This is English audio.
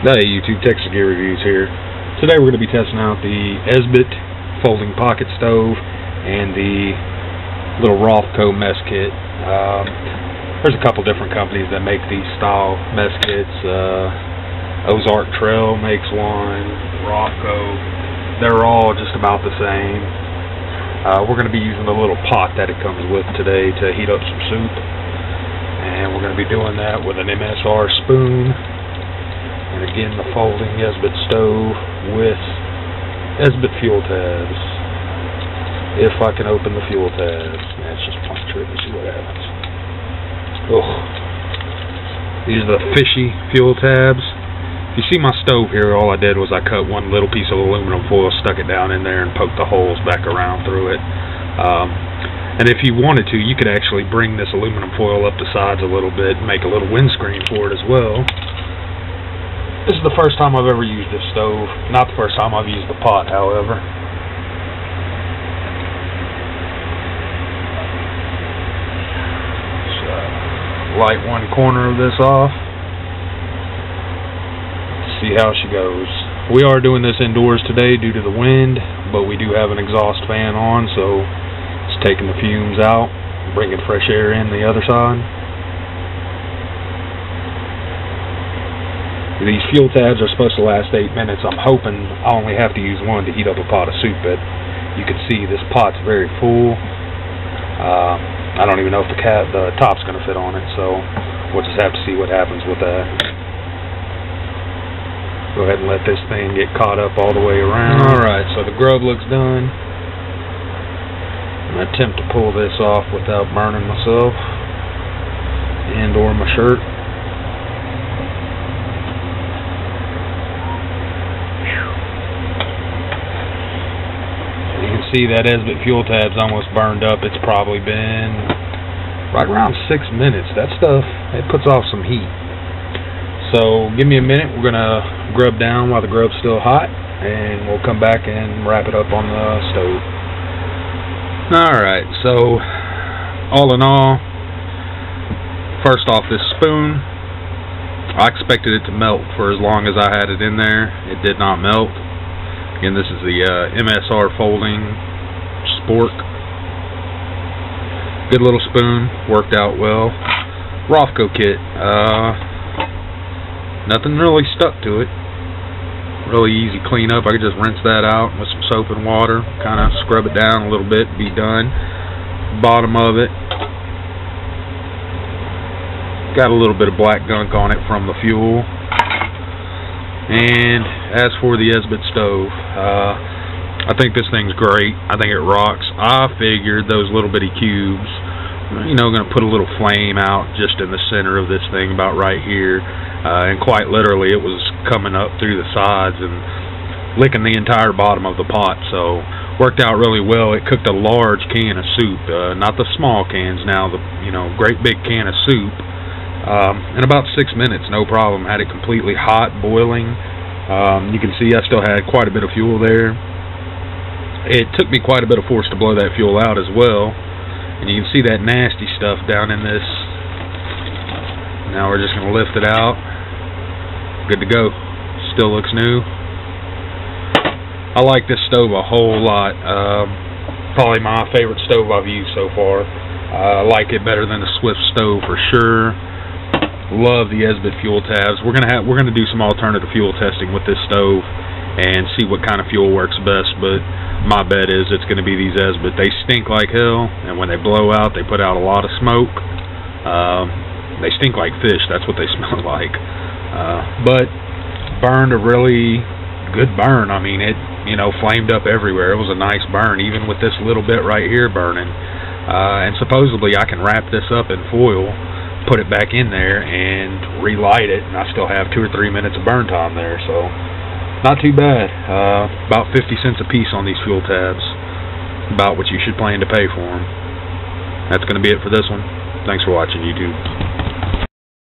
Hey YouTube, Texas Gear Reviews here. Today we're going to be testing out the Esbit folding pocket stove and the little Rothco mess kit. There's a couple different companies that make these style mess kits. Ozark Trail makes one, Rothco. They're all just about the same. We're going to be using the little pot that it comes with today to heat up some soup. And we're going to be doing that with an MSR spoon. And again, the folding Esbit stove with Esbit fuel tabs. If I can open the fuel tabs. Let's just puncture it and see what happens. Oh, these are the fishy fuel tabs. If you see my stove here, all I did was I cut one little piece of aluminum foil, stuck it down in there, and poked the holes back around through it. And if you wanted to, you could actually bring this aluminum foil up the sides a little bit and make a little windscreen for it as well. This is the first time I've ever used this stove. Not the first time I've used the pot, however. So, light one corner of this off. See how she goes. We are doing this indoors today due to the wind, but we do have an exhaust fan on, so it's taking the fumes out, bringing fresh air in the other side. These fuel tabs are supposed to last 8 minutes. I'm hoping I only have to use one to heat up a pot of soup. But you can see this pot's very full. I don't even know if the top's going to fit on it, so we'll just have to see what happens with that. Go ahead and let this thing get caught up all the way around. Alright, so the grub looks done. I'm going to attempt to pull this off without burning myself and or my shirt. See that Esbit fuel tab's almost burned up. It's probably been right around 6 minutes. That stuff, it puts off some heat. So give me a minute. We're gonna grub down while the grub's still hot, and we'll come back and wrap it up on the stove. Alright, so all in all, first off, this spoon, I expected it to melt for as long as I had it in there. It did not melt. Again, this is the MSR folding spork. Good little spoon, worked out well. Rothco kit, nothing really stuck to it. Really easy cleanup. I could just rinse that out with some soap and water, kind of scrub it down a little bit, be done. Bottom of it, got a little bit of black gunk on it from the fuel. And as for the Esbit stove, I think this thing's great. I think it rocks. I figured those little bitty cubes, you know, going to put a little flame out just in the center of this thing, about right here. And quite literally, it was coming up through the sides and licking the entire bottom of the pot. So, worked out really well. It cooked a large can of soup, not the small cans now, the great big can of soup. In about 6 minutes, no problem. Had it completely hot, boiling. You can see I still had quite a bit of fuel there. It took me quite a bit of force to blow that fuel out as well. And you can see that nasty stuff down in this. Now we're just going to lift it out. Good to go. Still looks new. I like this stove a whole lot. Probably my favorite stove I've used so far. I like it better than the Swift stove for sure. Love the Esbit fuel tabs. We're gonna do some alternative fuel testing with this stove and see what kind of fuel works best, but my bet is it's gonna be these Esbit. They stink like hell, and when they blow out, they put out a lot of smoke. They stink like fish. That's what they smell like. But burned a really good burn. I mean, it flamed up everywhere. It was a nice burn, even with this little bit right here burning. And supposedly I can wrap this up in foil, put it back in there, and relight it, and I still have 2 or 3 minutes of burn time there, so not too bad. About 50 cents a piece on these fuel tabs. About what you should plan to pay for them. That's going to be it for this one. Thanks for watching, YouTube.